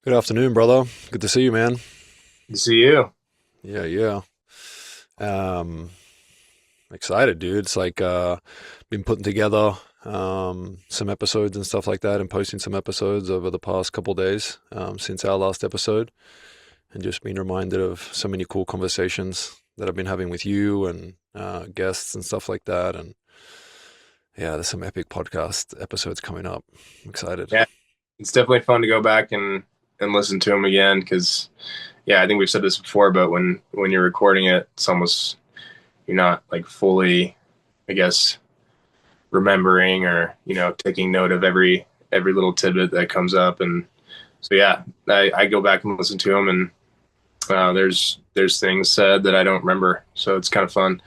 Good afternoon, brother. Good to see you, man. Good to see you. Yeah, yeah. Um, Excited, dude. It's like been putting together some episodes and stuff like that, and posting some episodes over the past couple days since our last episode, and just been reminded of so many cool conversations that I've been having with you and guests and stuff like that. And yeah, there's some epic podcast episodes coming up. I'm excited. Yeah, it's definitely fun to go back and listen to them again because yeah, I think we've said this before, but when you're recording it, it's almost you're not like fully, I guess, remembering or taking note of every little tidbit that comes up, and so yeah, I go back and listen to them, and there's things said that I don't remember, so it's kind of fun.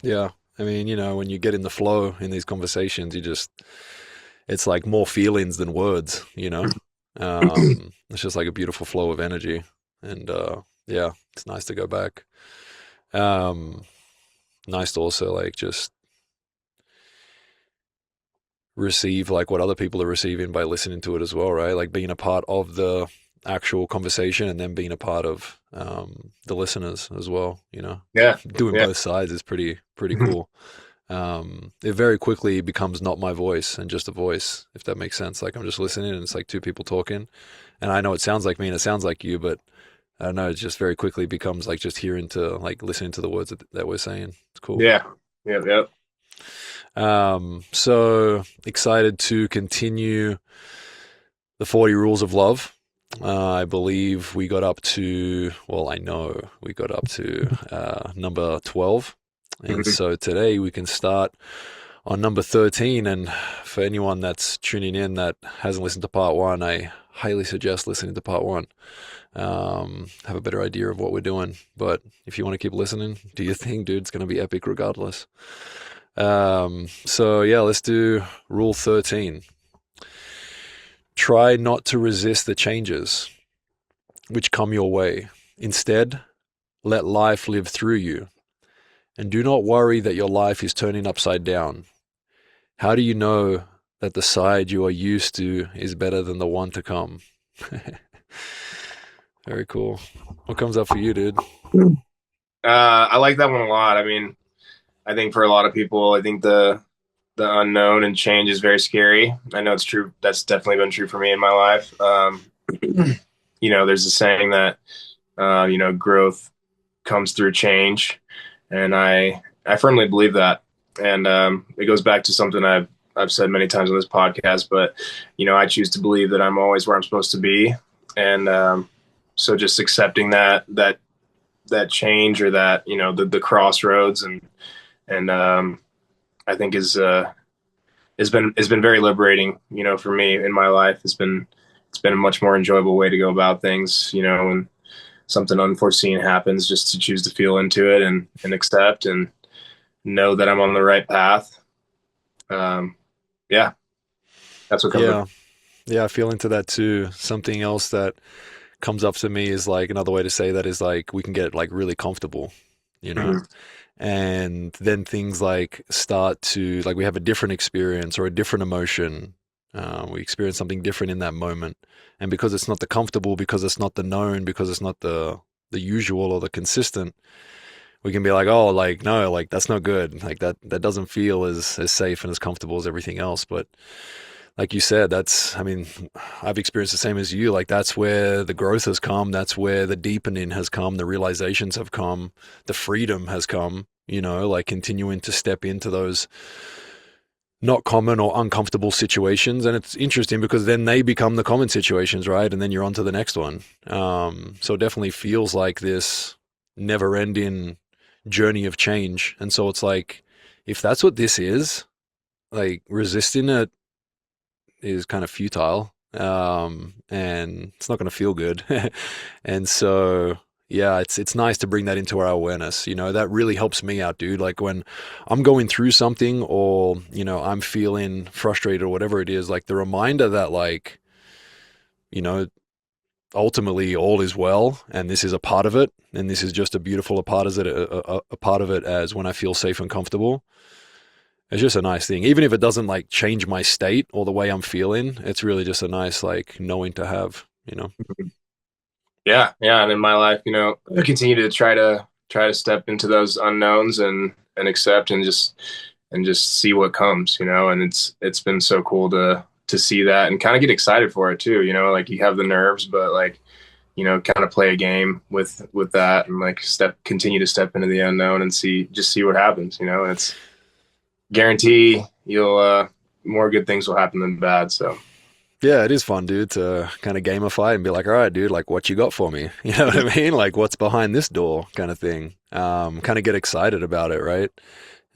Yeah. I mean, when you get in the flow in these conversations, it's like more feelings than words. It's just like a beautiful flow of energy. And yeah, it's nice to go back. Um, Nice to also like just receive like what other people are receiving by listening to it as well, right? Like being a part of the actual conversation and then being a part of the listeners as well. Yeah, Doing yeah, both sides is pretty cool. It very quickly becomes not my voice and just a voice, if that makes sense. Like I'm just listening and it's like two people talking. And I know it sounds like me and it sounds like you, but I don't know, it just very quickly becomes like just hearing to like listening to the words that we're saying. It's cool. yeah, yeah, yeah. So excited to continue the 40 rules of love. I believe we got up to, well, I know we got up to number 12. And Mhm. so today we can start on number 13. And for anyone that's tuning in that hasn't listened to part one, I highly suggest listening to part one. Have a better idea of what we're doing. But if you want to keep listening, do your thing, dude. It's going to be epic regardless. So yeah, let's do rule 13. Try not to resist the changes which come your way. Instead, let life live through you. And do not worry that your life is turning upside down. How do you know that the side you are used to is better than the one to come? Very cool. What comes up for you, dude? I like that one a lot. I mean, I think for a lot of people, I think the unknown and change is very scary. I know it's true. That's definitely been true for me in my life. There's a saying that growth comes through change, and I firmly believe that. And it goes back to something I've said many times on this podcast, but I choose to believe that I'm always where I'm supposed to be, and so just accepting that change, or that the crossroads, and I think has been very liberating, for me in my life. It's been a much more enjoyable way to go about things, when something unforeseen happens, just to choose to feel into it and accept and know that I'm on the right path. Um, yeah, that's what comes up. Yeah. Yeah, I feel into that too. Something else that comes up to me is like another way to say that is like we can get like really comfortable, you know? Mhm. And then things like start to like we have a different experience or a different emotion. We experience something different in that moment, and because it's not the comfortable, because it's not the known, because it's not the usual or the consistent, we can be like, oh, like no, like that's not good. Like that doesn't feel as safe and as comfortable as everything else. But like you said, I mean, I've experienced the same as you. Like, that's where the growth has come. That's where the deepening has come. The realizations have come. The freedom has come, like continuing to step into those not common or uncomfortable situations. And it's interesting because then they become the common situations, right? And then you're on to the next one. So it definitely feels like this never ending journey of change. And so it's like, if that's what this is, like resisting it is kind of futile, and it's not going to feel good. And so yeah, it's nice to bring that into our awareness. That really helps me out, dude. Like when I'm going through something, or I'm feeling frustrated or whatever it is, like the reminder that like you know ultimately all is well, and this is a part of it, and this is just a beautiful a part of it, a part of it, as when I feel safe and comfortable. It's just a nice thing. Even if it doesn't like change my state or the way I'm feeling, it's really just a nice like knowing to have. Yeah, yeah. And in my life, I continue to try to step into those unknowns and accept and just see what comes, and it's been so cool to see that and kind of get excited for it too, like you have the nerves, but like, kind of play a game with that and like continue to step into the unknown and see what happens, and it's guarantee you'll more good things will happen than bad. So Yeah, it is fun, dude, to kind of gamify and be like, all right, dude, like what you got for me? You know what I mean? Like what's behind this door kind of thing. Kind of get excited about it, right?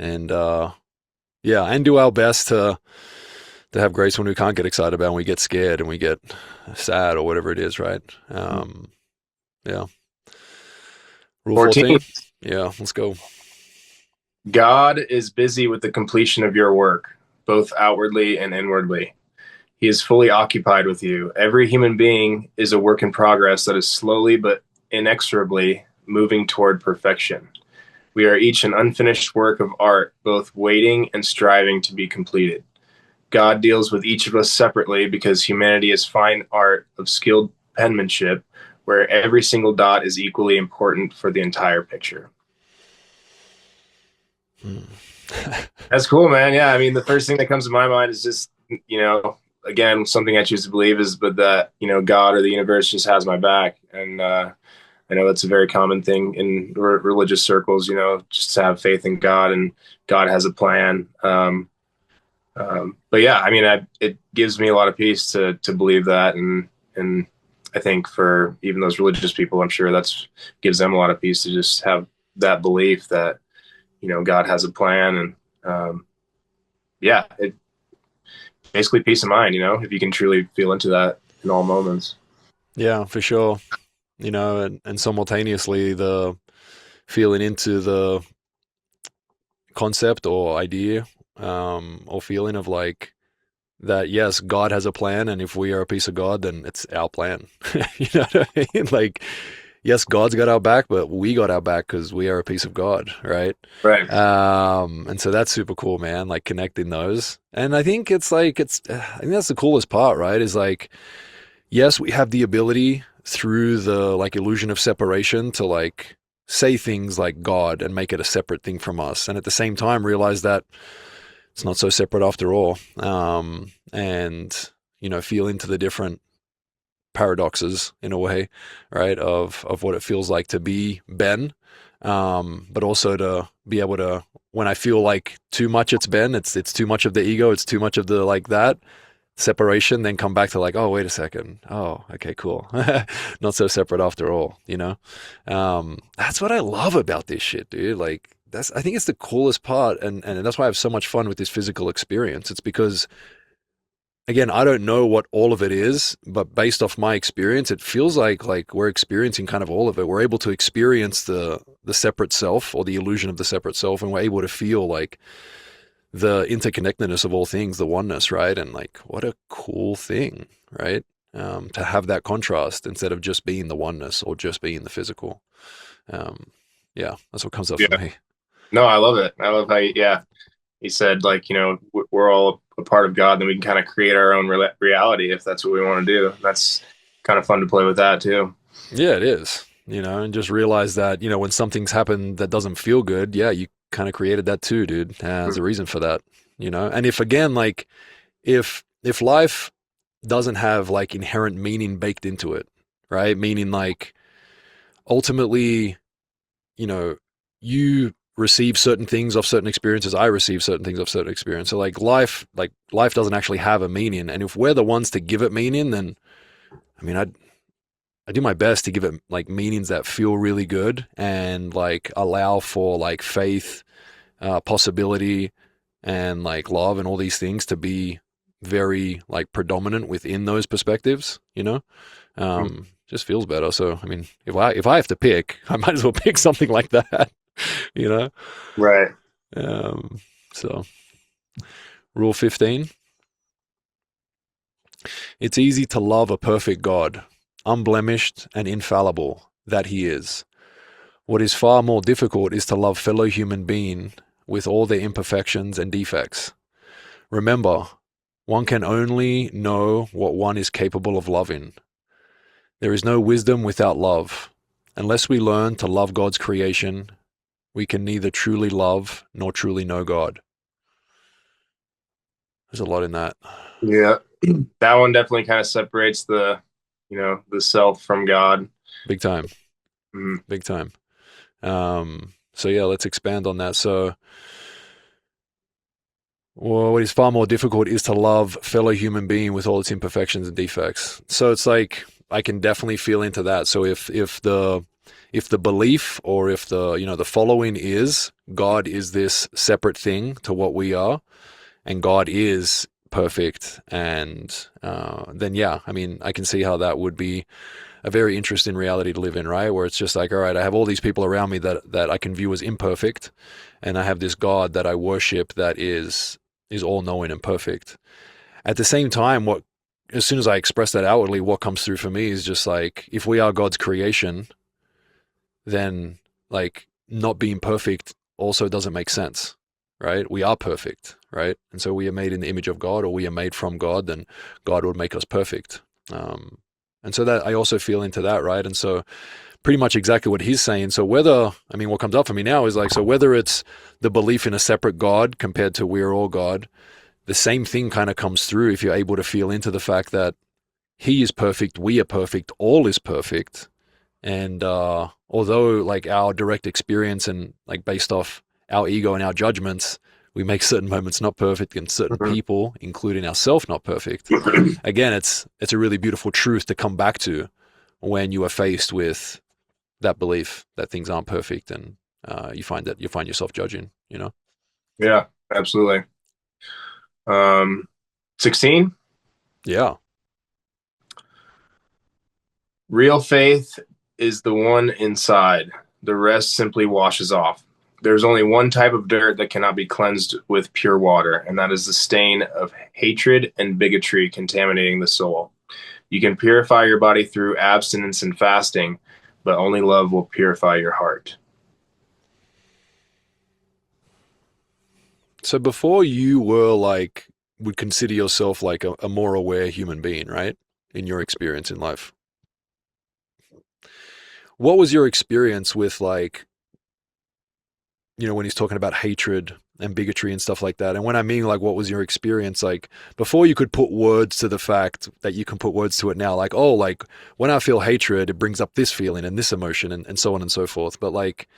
And yeah, and do our best to have grace when we can't get excited about, when we get scared and we get sad or whatever it is, right? Yeah. Rule 14. 14. Yeah, let's go. God is busy with the completion of your work, both outwardly and inwardly. He is fully occupied with you. Every human being is a work in progress that is slowly but inexorably moving toward perfection. We are each an unfinished work of art, both waiting and striving to be completed. God deals with each of us separately because humanity is fine art of skilled penmanship, where every single dot is equally important for the entire picture. Hmm. That's cool, man. Yeah, I mean, the first thing that comes to my mind is just, again, something I choose to believe is, but that, God or the universe just has my back. And I know that's a very common thing in religious circles, just to have faith in God and God has a plan. But yeah, I mean, it gives me a lot of peace to believe that. And I think for even those religious people, I'm sure that's gives them a lot of peace to just have that belief that, God has a plan. And yeah, it basically peace of mind, if you can truly feel into that in all moments. Yeah, for sure. And simultaneously the feeling into the concept or idea, or feeling of like that, yes, God has a plan, and if we are a piece of God, then it's our plan. You know what I mean? Like, yes, God's got our back, but we got our back because we are a piece of God, right? Right. And so that's super cool, man. Like connecting those, and I think it's like I think that's the coolest part, right? Is like, yes, we have the ability through the like illusion of separation to like say things like God and make it a separate thing from us, and at the same time realize that it's not so separate after all. And feel into the different paradoxes in a way, right? Of what it feels like to be Ben, but also to be able to, when I feel like too much it's Ben, it's too much of the ego, it's too much of the like that separation, then come back to like, oh wait a second, oh okay, cool, not so separate after all. That's what I love about this shit, dude. Like I think it's the coolest part, and that's why I have so much fun with this physical experience. It's because, again, I don't know what all of it is, but based off my experience, it feels like we're experiencing kind of all of it. We're able to experience the separate self, or the illusion of the separate self, and we're able to feel like the interconnectedness of all things, the oneness, right? And like, what a cool thing, right? To have that contrast instead of just being the oneness or just being the physical. Um, yeah, that's what comes up for Yeah. me. No, I love it. I love how, yeah, he said, like, we're all a part of God, then we can kind of create our own reality if that's what we want to do. That's kind of fun to play with that too. Yeah, it is. And just realize that, when something's happened that doesn't feel good, yeah, you kind of created that too, dude. There's a reason for that. And if, again, like, if life doesn't have like inherent meaning baked into it, right? Meaning like, ultimately, you know, you receive certain things off certain experiences, I receive certain things off certain experiences. So like life doesn't actually have a meaning. And if we're the ones to give it meaning, then I mean, I do my best to give it like meanings that feel really good and like allow for like faith, possibility, and like love and all these things to be very like predominant within those perspectives. Just feels better. So I mean, if I have to pick, I might as well pick something like that. you know. Right. So rule 15: it's easy to love a perfect God, unblemished and infallible that he is. What is far more difficult is to love fellow human being with all their imperfections and defects. Remember, one can only know what one is capable of loving. There is no wisdom without love. Unless we learn to love God's creation, we can neither truly love nor truly know God. There's a lot in that. Yeah. That one definitely kind of separates the self from God. Big time. Mhm. Big time. So yeah, let's expand on that. So, well, what is far more difficult is to love fellow human being with all its imperfections and defects. So it's like I can definitely feel into that. So if the belief, or if the following is God is this separate thing to what we are, and God is perfect, and then yeah, I mean, I can see how that would be a very interesting reality to live in, right? Where it's just like, all right, I have all these people around me that I can view as imperfect, and I have this God that I worship that is all knowing and perfect. At the same time, what as soon as I express that outwardly, what comes through for me is just like, if we are God's creation, then like not being perfect also doesn't make sense, right? We are perfect, right? And so we are made in the image of God, or we are made from God, then God would make us perfect. And so that I also feel into that, right? And so pretty much exactly what he's saying. So what comes up for me now is like, so whether it's the belief in a separate God compared to we're all God, the same thing kind of comes through if you're able to feel into the fact that he is perfect, we are perfect, all is perfect. And although like our direct experience and like based off our ego and our judgments, we make certain moments not perfect and certain Mhm. people, including ourselves, not perfect. Again, it's a really beautiful truth to come back to when you are faced with that belief that things aren't perfect, and you find yourself judging. Yeah, absolutely. 16. Yeah. Real faith is the one inside. The rest simply washes off. There's only one type of dirt that cannot be cleansed with pure water, and that is the stain of hatred and bigotry contaminating the soul. You can purify your body through abstinence and fasting, but only love will purify your heart. So before you were like would consider yourself like a more aware human being, right? In your experience in life, what was your experience with like when he's talking about hatred and bigotry and stuff like that? And when I mean like, what was your experience like before you could put words to the fact that you can put words to it now? Like, oh, like when I feel hatred, it brings up this feeling and this emotion and so on and so forth. But like,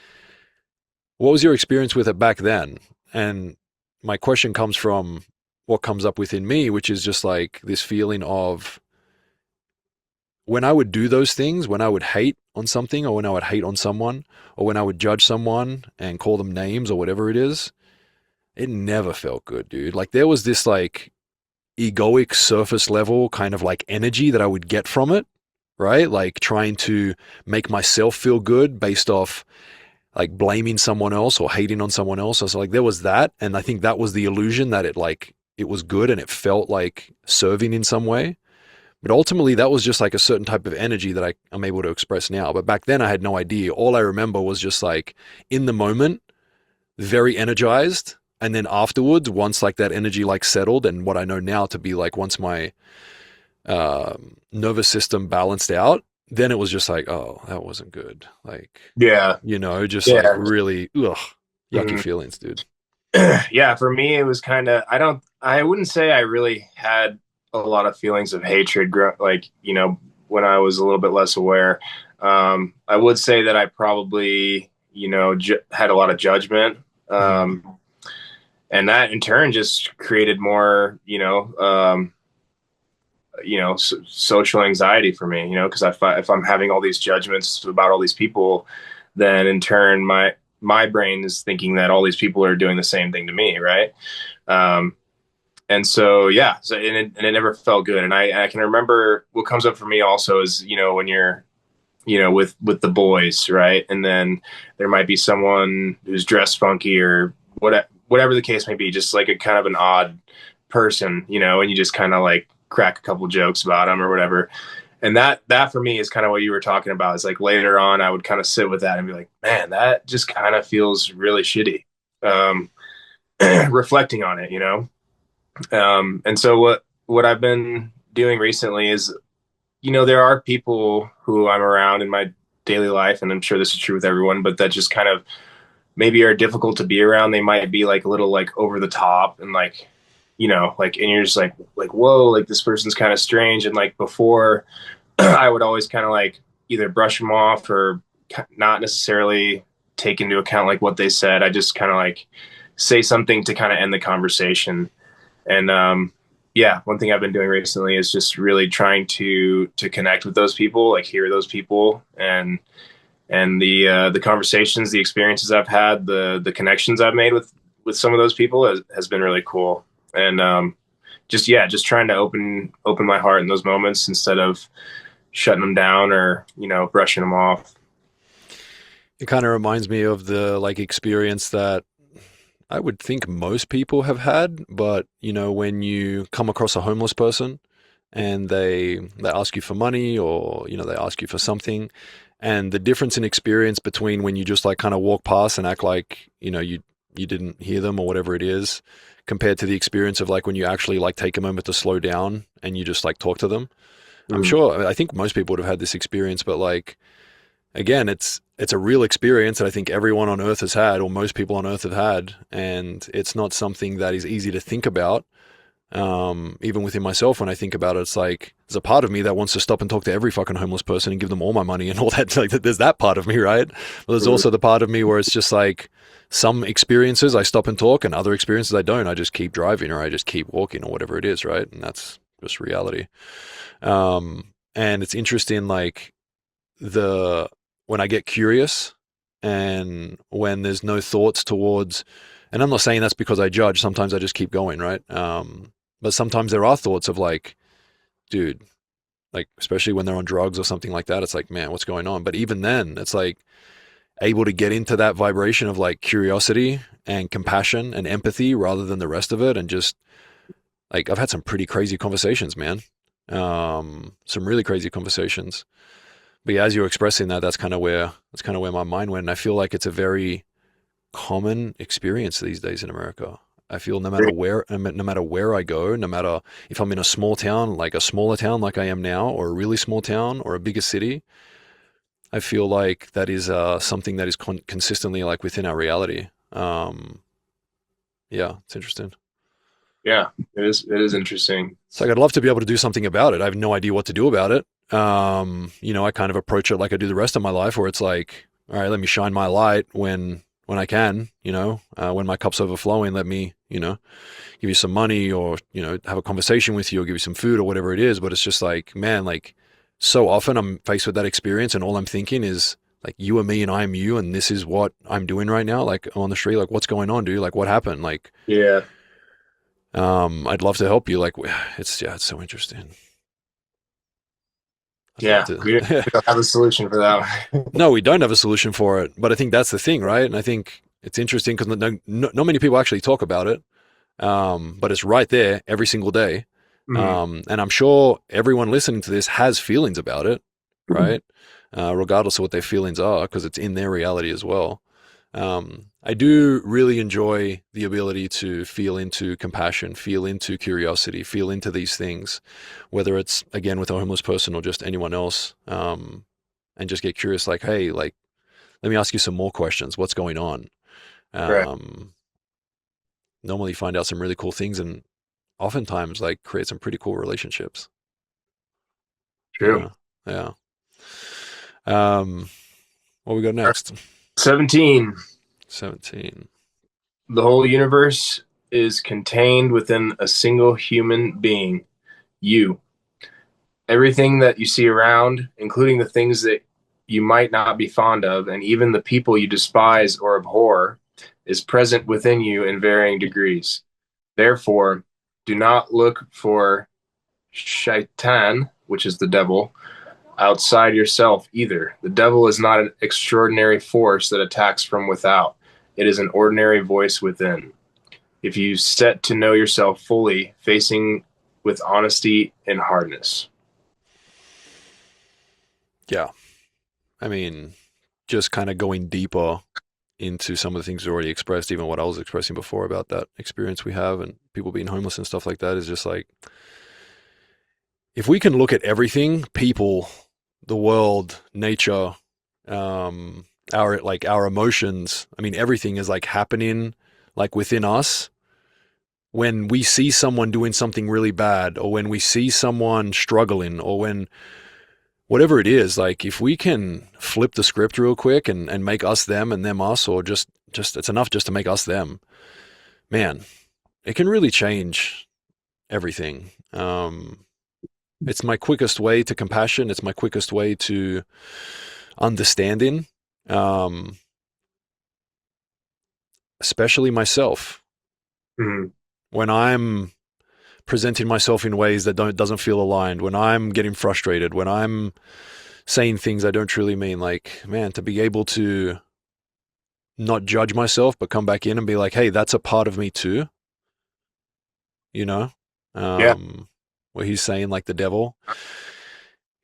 what was your experience with it back then? And my question comes from what comes up within me, which is just like this feeling of when I would do those things, when I would hate on something, or when I would hate on someone, or when I would judge someone and call them names or whatever it is, it never felt good, dude. Like there was this like egoic surface level kind of like energy that I would get from it, right? Like trying to make myself feel good based off like blaming someone else or hating on someone else. So like there was that, and I think that was the illusion that it was good and it felt like serving in some way. But ultimately, that was just like a certain type of energy that I'm able to express now. But back then, I had no idea. All I remember was just like in the moment, very energized. And then afterwards, once like that energy like settled, and what I know now to be like once my nervous system balanced out, then it was just like, oh, that wasn't good. Like, Yeah, just like yeah. really, ugh, yucky Mhm. feelings, dude. Yeah, for me, it was kind of, I wouldn't say I really had a lot of feelings of hatred, like, when I was a little bit less aware. I would say that I probably, had a lot of judgment. Mm-hmm. And that in turn just created more, social anxiety for me, because if I'm having all these judgments about all these people, then in turn my brain is thinking that all these people are doing the same thing to me, right? Um, and so yeah, and it never felt good. And I can remember what comes up for me also is when you're with the boys, right? And then there might be someone who's dressed funky or whatever the case may be, just like a kind of an odd person, and you just kind of like crack a couple jokes about them or whatever. And that for me is kind of what you were talking about. Is like later on, I would kind of sit with that and be like, man, that just kind of feels really shitty. Um, reflecting on it. And so what I've been doing recently is there are people who I'm around in my daily life, and I'm sure this is true with everyone, but that just kind of maybe are difficult to be around. They might be like a little like over the top and like, like, and you're just like, whoa, like this person's kind of strange. And like before, I would always kind of like either brush them off or not necessarily take into account like what they said. I just kind of like say something to kind of end the conversation. And yeah, one thing I've been doing recently is just really trying to connect with those people, like hear those people, and the conversations, the experiences I've had, the connections I've made with some of those people has been really cool. And just yeah, just trying to open my heart in those moments instead of shutting them down or brushing them off. It kind of reminds me of the like experience that I would think most people have had, but when you come across a homeless person and they ask you for money, or they ask you for something, and the difference in experience between when you just like kind of walk past and act like you didn't hear them or whatever it is, compared to the experience of like when you actually like take a moment to slow down and you just like talk to them. I'm Mm, sure, I think most people would have had this experience, but like again, it's a real experience that I think everyone on earth has had, or most people on earth have had, and it's not something that is easy to think about. Even within myself, when I think about it, it's like there's a part of me that wants to stop and talk to every fucking homeless person and give them all my money and all that. Like, there's that part of me, right? But there's mm, also the part of me where it's just like some experiences I stop and talk, and other experiences I don't. I just keep driving, or I just keep walking, or whatever it is, right? And that's just reality. And it's interesting, like the when I get curious and when there's no thoughts towards, and I'm not saying that's because I judge. Sometimes I just keep going, right? But sometimes there are thoughts of like, dude, like especially when they're on drugs or something like that. It's like, man, what's going on? But even then, it's like able to get into that vibration of like curiosity and compassion and empathy rather than the rest of it, and just like I've had some pretty crazy conversations, man. Some really crazy conversations. But yeah, as you're expressing that, that's kind of where my mind went. And I feel like it's a very common experience these days in America. I feel no matter where I go, no matter if I'm in a small town, like a smaller town like I am now, or a really small town, or a bigger city, I feel like that is something that is consistently like within our reality. Yeah, it's interesting. yeah, it is interesting. It's like I'd love to be able to do something about it. I have no idea what to do about it. I kind of approach it like I do the rest of my life, where it's like, all right, let me shine my light when I can. When my cup's overflowing, let me, give you some money, or have a conversation with you, or give you some food, or whatever it is. But it's just like, man, like so often I'm faced with that experience, and all I'm thinking is like, you are me and I am you, and this is what I'm doing right now. Like, I'm on the street, like, what's going on, dude? Like, what happened? Like, Yeah, I'd love to help you. Like, it's so interesting. I'd love yeah, to. we don't have a solution for that one. No, we don't have a solution for it, but I think that's the thing, right? And I think it's interesting because not many people actually talk about it, but it's right there every single day. Mhm. And I'm sure everyone listening to this has feelings about it, right? Regardless of what their feelings are, because it's in their reality as well. I do really enjoy the ability to feel into compassion, feel into curiosity, feel into these things, whether it's again with a homeless person or just anyone else, and just get curious, like, hey, like, let me ask you some more questions. What's going on? Right. Um, Normally find out some really cool things, and oftentimes like create some pretty cool relationships. True. Yeah, yeah. Um, what we got next? 17. 17. The whole universe is contained within a single human being, you. Everything that you see around, including the things that you might not be fond of, and even the people you despise or abhor, is present within you in varying degrees. Therefore, do not look for shaitan, which is the devil, outside yourself either. The devil is not an extraordinary force that attacks from without, it is an ordinary voice within. If you set to know yourself fully, facing with honesty and hardness. Yeah, I mean, just kind of going deeper into some of the things we already expressed, even what I was expressing before about that experience we have and people being homeless and stuff like that, is just like if we can look at everything, people, the world, nature, our emotions, I mean, everything is like happening like within us. When we see someone doing something really bad, or when we see someone struggling, or when whatever it is, like if we can flip the script real quick and make us them and them us, or just it's enough just to make us them, man, it can really change everything. It's my quickest way to compassion. It's my quickest way to understanding, um, especially myself. Mhm. When I'm presenting myself in ways that doesn't feel aligned, when I'm getting frustrated, when I'm saying things I don't truly mean, like, man, to be able to not judge myself, but come back in and be like, hey, that's a part of me too, you know? Yeah. Um, where he's saying, like the devil,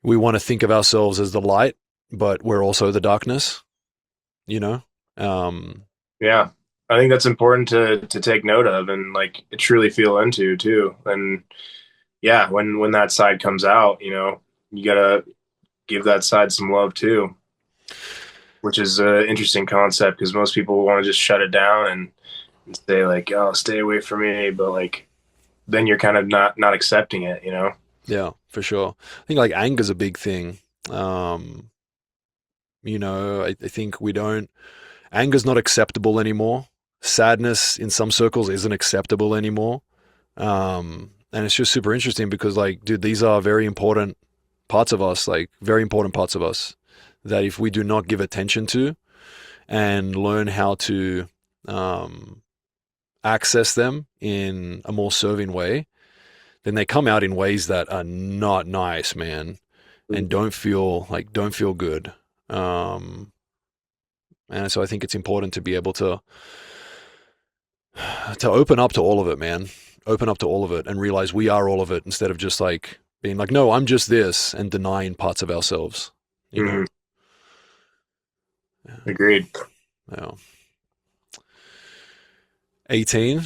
we want to think of ourselves as the light, but we're also the darkness, you know? Um, Yeah. I think that's important to take note of and like truly feel into too. And yeah, when that side comes out, you gotta give that side some love too, which is an interesting concept because most people want to just shut it down and say like, "Oh, stay away from me," but like then you're kind of not accepting it. yeah, for sure. I think like anger's a big thing. Um, I think we don't, anger's not acceptable anymore. Sadness in some circles isn't acceptable anymore. And it's just super interesting because, like, dude, these are very important parts of us, like, very important parts of us that if we do not give attention to and learn how to um, access them in a more serving way, then they come out in ways that are not nice, man, and don't feel good. Um, and so I think it's important to be able to open up to all of it, man. Open up to all of it and realize we are all of it instead of just like being like, no, I'm just this and denying parts of ourselves, you know? Mhm. Yeah. Agreed. Yeah. 18.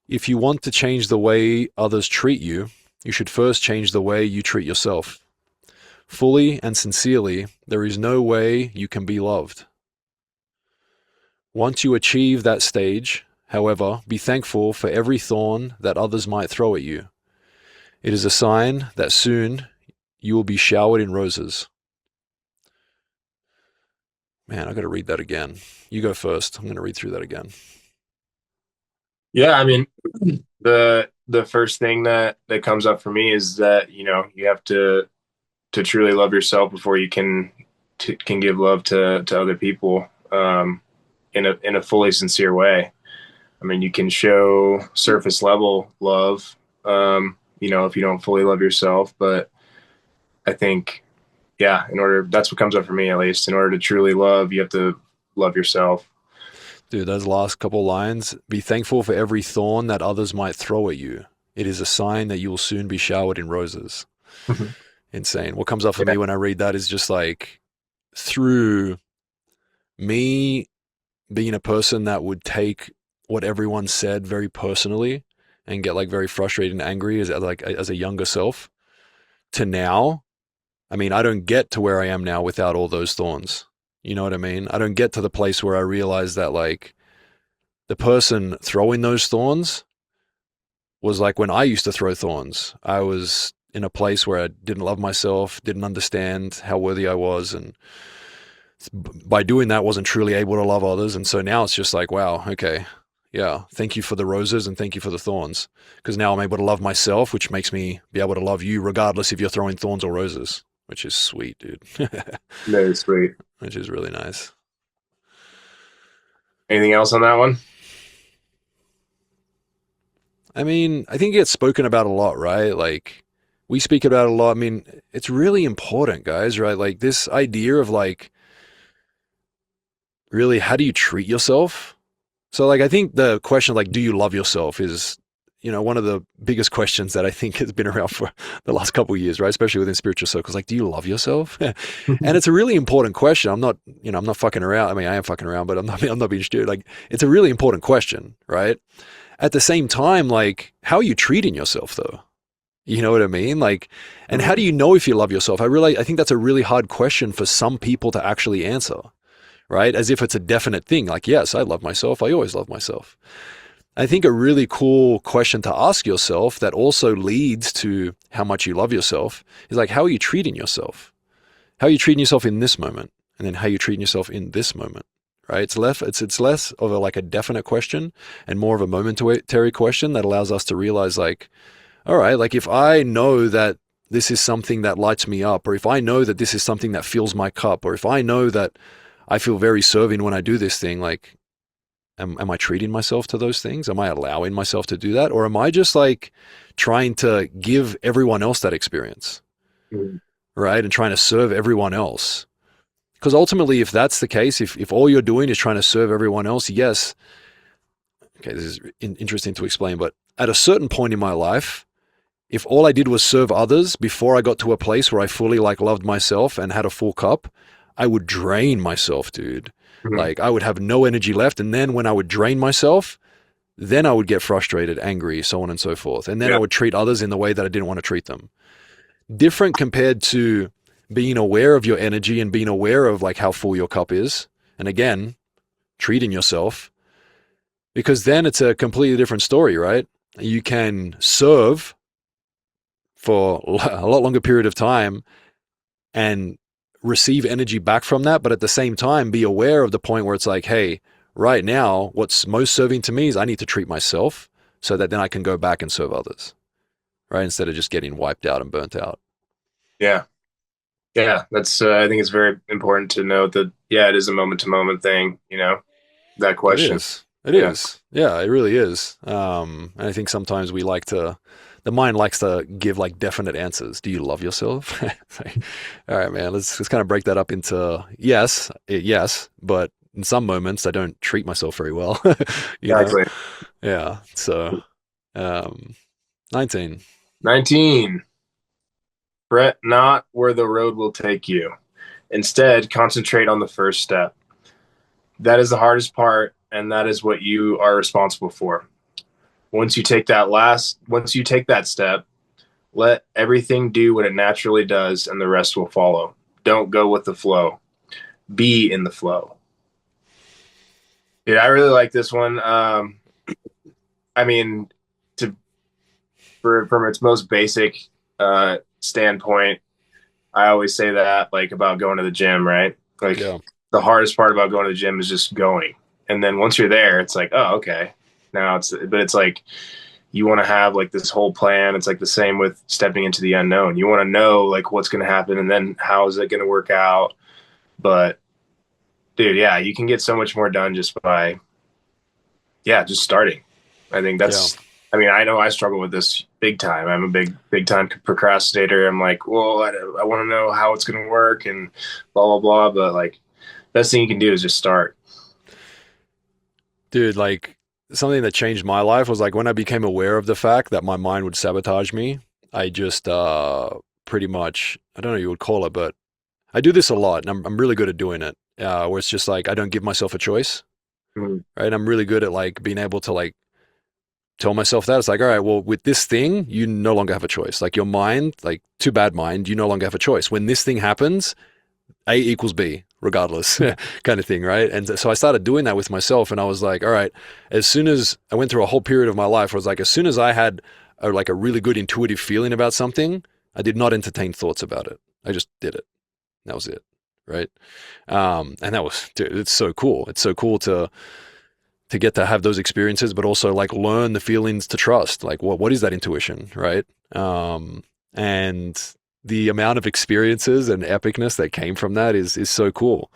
If you want to change the way others treat you, you should first change the way you treat yourself. Fully and sincerely, there is no way you can be loved. Once you achieve that stage, however, be thankful for every thorn that others might throw at you. It is a sign that soon you will be showered in roses. Man, I got to read that again. You go first. I'm going to read through that again. Yeah, I mean, the first thing that comes up for me is that you have to truly love yourself before you can give love to other people in a fully sincere way. I mean, you can show surface level love, if you don't fully love yourself, but I think, yeah, that's what comes up for me at least. In order to truly love, you have to love yourself. Dude, those last couple lines, be thankful for every thorn that others might throw at you. It is a sign that you will soon be showered in roses. Insane. What comes up for Yeah. me when I read that is just like through me being a person that would take what everyone said very personally and get like very frustrated and angry as a younger self to now. I mean, I don't get to where I am now without all those thorns. You know what I mean? I don't get to the place where I realize that like the person throwing those thorns was like when I used to throw thorns. I was in a place where I didn't love myself, didn't understand how worthy I was, and by doing that wasn't truly able to love others. And so now it's just like, wow, okay, yeah, thank you for the roses and thank you for the thorns, because now I'm able to love myself, which makes me be able to love you regardless if you're throwing thorns or roses, which is sweet, dude. Very sweet. Which is really nice. Anything else on that one? I mean, I think it gets spoken about a lot, right? Like, we speak about it a lot. I mean, it's really important, guys, right? Like, this idea of like, really, how do you treat yourself? So, like, I think the question, like, do you love yourself is, one of the biggest questions that I think has been around for the last couple of years, right? Especially within spiritual circles. Like, do you love yourself? And it's a really important question. I'm not fucking around. I mean, I am fucking around, but I'm not being stupid. Like, it's a really important question, right? at the same time, like, how are you treating yourself though? You know what I mean? Like, and how do Mhm. you know if you love yourself? I think that's a really hard question for some people to actually answer, right? As if it's a definite thing. Like, yes, I love myself. I always love myself. I think a really cool question to ask yourself that also leads to how much you love yourself is like, how are you treating yourself? How are you treating yourself in this moment? And then how are you treating yourself in this moment? Right? It's less of like a definite question and more of a momentary question that allows us to realize like, all right, like if I know that this is something that lights me up, or if I know that this is something that fills my cup, or if I know that I feel very serving when I do this thing, like, am I treating myself to those things? Am I allowing myself to do that? Or am I just like trying to give everyone else that experience, Mhm. right? And trying to serve everyone else? Because ultimately, if that's the case, if all you're doing is trying to serve everyone else, yes, okay, this is interesting to explain, but at a certain point in my life, if all I did was serve others before I got to a place where I fully like loved myself and had a full cup, I would drain myself, dude. Mhm. Like I would have no energy left. And then when I would drain myself, then I would get frustrated, angry, so on and so forth. And then I Yeah. would treat others in the way that I didn't want to treat them. Different compared to being aware of your energy and being aware of like how full your cup is. And again, treating yourself, because then it's a completely different story, right? You can serve for a lot longer period of time and receive energy back from that, but at the same time be aware of the point where it's like, hey, right now what's most serving to me is I need to treat myself so that then I can go back and serve others, right? Instead of just getting wiped out and burnt out. Yeah. Yeah. That's, I think it's very important to note that, yeah, it is a moment to moment thing, that It question. is. It Yeah. is. Yeah, it really is. And I think sometimes the mind likes to give like definite answers. Do you love yourself? Like, all right, man, let's kind of break that up into yes, yes, but in some moments I don't treat myself very well, you know? Exactly. Yeah. So, um, 19. 19. Fret not where the road will take you. Instead, concentrate on the first step. That is the hardest part, and that is what you are responsible for. Once you take that step, let everything do what it naturally does, and the rest will follow. Don't go with the flow. Be in the flow. Dude, I really like this one. I mean, to from its most basic standpoint, I always say that like about going to the gym, right? Like Yeah. the hardest part about going to the gym is just going. And then once you're there, it's like, oh, okay. Now it's like you want to have like this whole plan. It's like the same with stepping into the unknown. You want to know like what's going to happen and then how is it going to work out. But dude, yeah, you can get so much more done just by, yeah, just starting. I think Yeah. I mean, I know I struggle with this big time. I'm a big time procrastinator. I'm like, well, I want to know how it's going to work and blah, blah, blah. But like, best thing you can do is just start. Dude, like something that changed my life was like when I became aware of the fact that my mind would sabotage me, I just pretty much, I don't know what you would call it, but I do this a lot and I'm really good at doing it. Where it's just like I don't give myself a choice, Mhm. right? I'm really good at like being able to like tell myself that. It's like, all right, well, with this thing, you no longer have a choice. Like your mind, like too bad mind, you no longer have a choice. When this thing happens, A equals B, regardless, kind of thing, right? And so I started doing that with myself, and I was like, all right, as soon as I went through a whole period of my life, I was like, as soon as I had like a really good intuitive feeling about something, I did not entertain thoughts about it. I just did it. That was it, right? And that was, dude, it's so cool. It's so cool to get to have those experiences, but also like learn the feelings to trust. Like, what is that intuition, right? And the amount of experiences and epicness that came from that is so cool.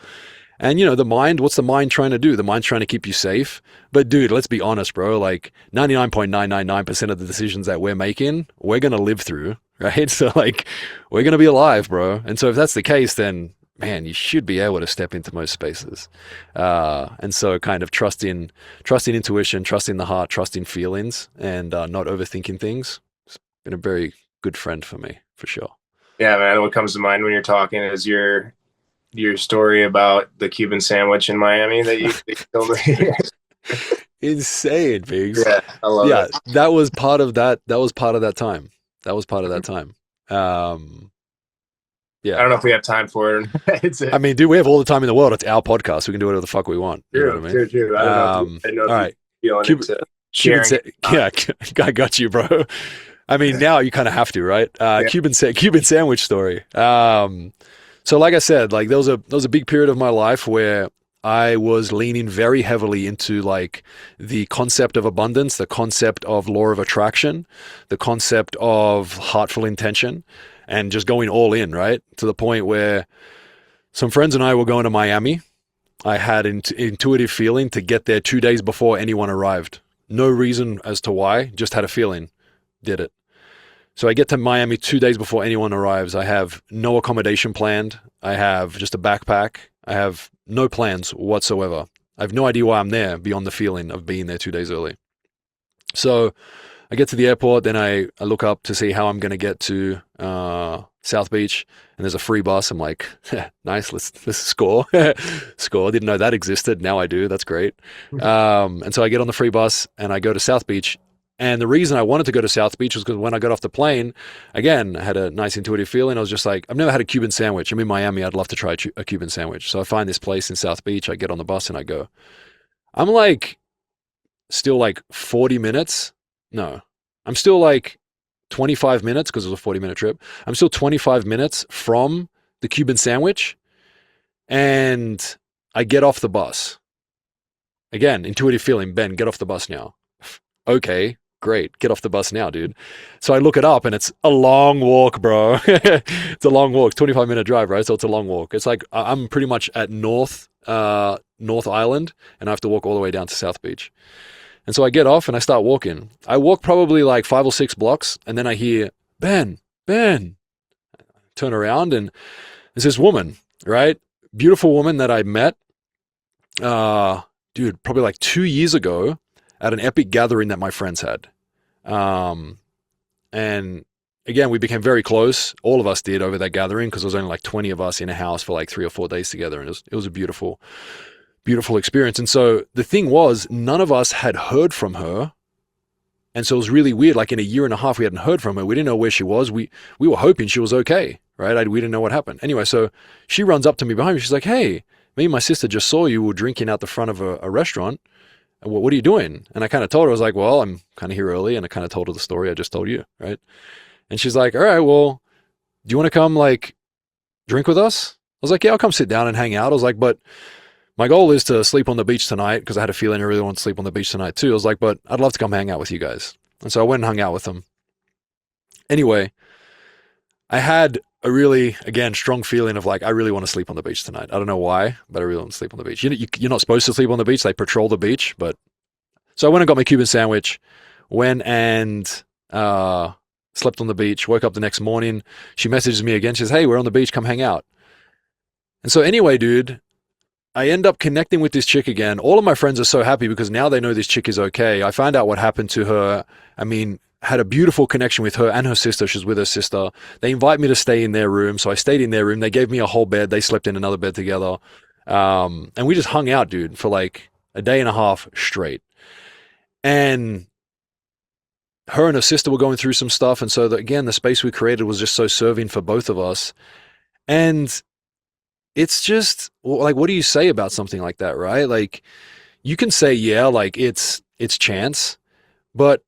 And the mind, what's the mind trying to do? The mind's trying to keep you safe. But dude, let's be honest, bro. Like 99.999% of the decisions that we're making, we're gonna live through, right? So like, we're gonna be alive, bro. And so if that's the case, then man, you should be able to step into most spaces. And so kind of trusting intuition, trusting the heart, trusting feelings, and not overthinking things. It's been a very good friend for me, for sure. Yeah, man. What comes to mind when you're talking is your story about the Cuban sandwich in Miami that you told me. insane, Biggs. Yeah, I love Yeah, it. that was part of that. That was part of that time. That was part of that time. Um, I yeah. don't know if we have time for it. It's I mean, dude, we have all the time in the world. It's our podcast. We can do whatever the fuck we want. You know true, what I mean? true, true. I don't know if you, I didn't know All if you right. feeling Cuban, into Cuban, sharing it. yeah, I got you, bro. I mean, now you kind of have to, right? Yeah, Cuban sandwich story. So like I said, like there was a big period of my life where I was leaning very heavily into like the concept of abundance, the concept of law of attraction, the concept of heartful intention, and just going all in, right? To the point where some friends and I were going to Miami. I had an intuitive feeling to get there 2 days before anyone arrived. No reason as to why, just had a feeling. Did it. So I get to Miami 2 days before anyone arrives. I have no accommodation planned. I have just a backpack. I have no plans whatsoever. I have no idea why I'm there beyond the feeling of being there 2 days early. So I get to the airport, then I look up to see how I'm going to get to South Beach, and there's a free bus. I'm like, nice, let's score. Score. Didn't know that existed. Now I do. That's great. And so I get on the free bus and I go to South Beach. And the reason I wanted to go to South Beach was because when I got off the plane, again, I had a nice intuitive feeling. I was just like, I've never had a Cuban sandwich. I'm in Miami. I'd love to try a Cuban sandwich. So I find this place in South Beach. I get on the bus and I go. I'm like, still like 40 minutes. No, I'm still like 25 minutes because it was a 40-minute trip. I'm still 25 minutes from the Cuban sandwich. And I get off the bus. Again, intuitive feeling, Ben, get off the bus now. Okay, great. Get off the bus now, dude. So I look it up and it's a long walk, bro. It's a long walk, 25-minute drive, right? So it's a long walk. It's like I'm pretty much at North Island and I have to walk all the way down to South Beach. And so I get off and I start walking. I walk probably like 5 or 6 blocks and then I hear, Ben, Ben. Turn around and there's this woman, right? Beautiful woman that I met, dude, probably like 2 years ago at an epic gathering that my friends had. And again, we became very close. All of us did over that gathering because there was only like 20 of us in a house for like 3 or 4 days together. And it was a beautiful, beautiful experience. And so the thing was, none of us had heard from her. And so it was really weird. Like in a year and a half, we hadn't heard from her. We didn't know where she was. We were hoping she was okay, right? We didn't know what happened. Anyway, so she runs up to me behind me. She's like, hey, me and my sister just saw you were drinking out the front of a restaurant. What are you doing? And I kind of told her, I was like, well, I'm kind of here early. And I kind of told her the story I just told you, right? And she's like, all right, well, do you want to come like drink with us? I was like, yeah, I'll come sit down and hang out. I was like, but my goal is to sleep on the beach tonight because I had a feeling I really want to sleep on the beach tonight too. I was like, but I'd love to come hang out with you guys. And so I went and hung out with them. Anyway, I had a really, again, strong feeling of like, I really want to sleep on the beach tonight. I don't know why, but I really want to sleep on the beach. You're not supposed to sleep on the beach. They patrol the beach. But so I went and got my Cuban sandwich, went and slept on the beach, woke up the next morning. She messages me again. She says, hey, we're on the beach. Come hang out. And so anyway, dude, I end up connecting with this chick again. All of my friends are so happy because now they know this chick is okay. I found out what happened to her. I mean, had a beautiful connection with her and her sister. She's with her sister. They invite me to stay in their room. So I stayed in their room. They gave me a whole bed. They slept in another bed together. And we just hung out, dude, for like a day and a half straight. And her and her sister were going through some stuff. And so again, the space we created was just so serving for both of us. And it's just like, what do you say about something like that, right? Like you can say, yeah, like it's chance, but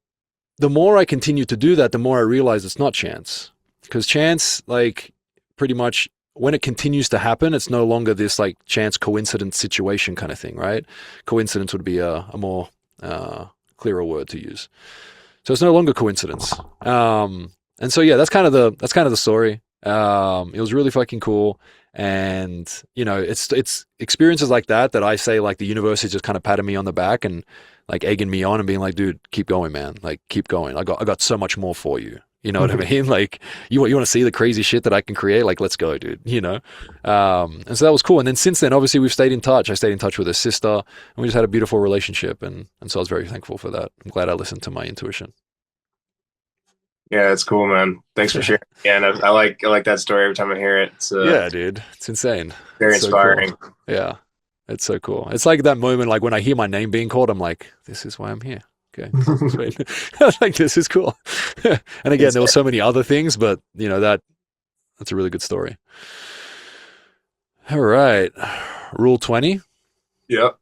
the more I continue to do that, the more I realize it's not chance, because chance, like pretty much when it continues to happen, it's no longer this like chance coincidence situation kind of thing, right? Coincidence would be a more clearer word to use. So it's no longer coincidence. And so, yeah, that's kind of the story. It was really fucking cool. And, you know, it's experiences like that I say, like, the universe is just kind of patting me on the back and like egging me on and being like, dude, keep going, man. Like, keep going. I got so much more for you. You know what I mean? Like, you want to see the crazy shit that I can create? Like, let's go, dude. You know? And so that was cool. And then since then, obviously, we've stayed in touch. I stayed in touch with her sister, and we just had a beautiful relationship. And so I was very thankful for that. I'm glad I listened to my intuition. Yeah, it's cool, man. Thanks for sharing. Yeah, and I like that story every time I hear it. It's Yeah, dude. It's insane. very It's so cool. inspiring. Yeah. It's so cool. It's like that moment, like when I hear my name being called, I'm like, this is why I'm here. Okay, sweet. Like this is cool. And again, It's, there were so many other things, but you know that's a really good story. All right, Rule 20. yep.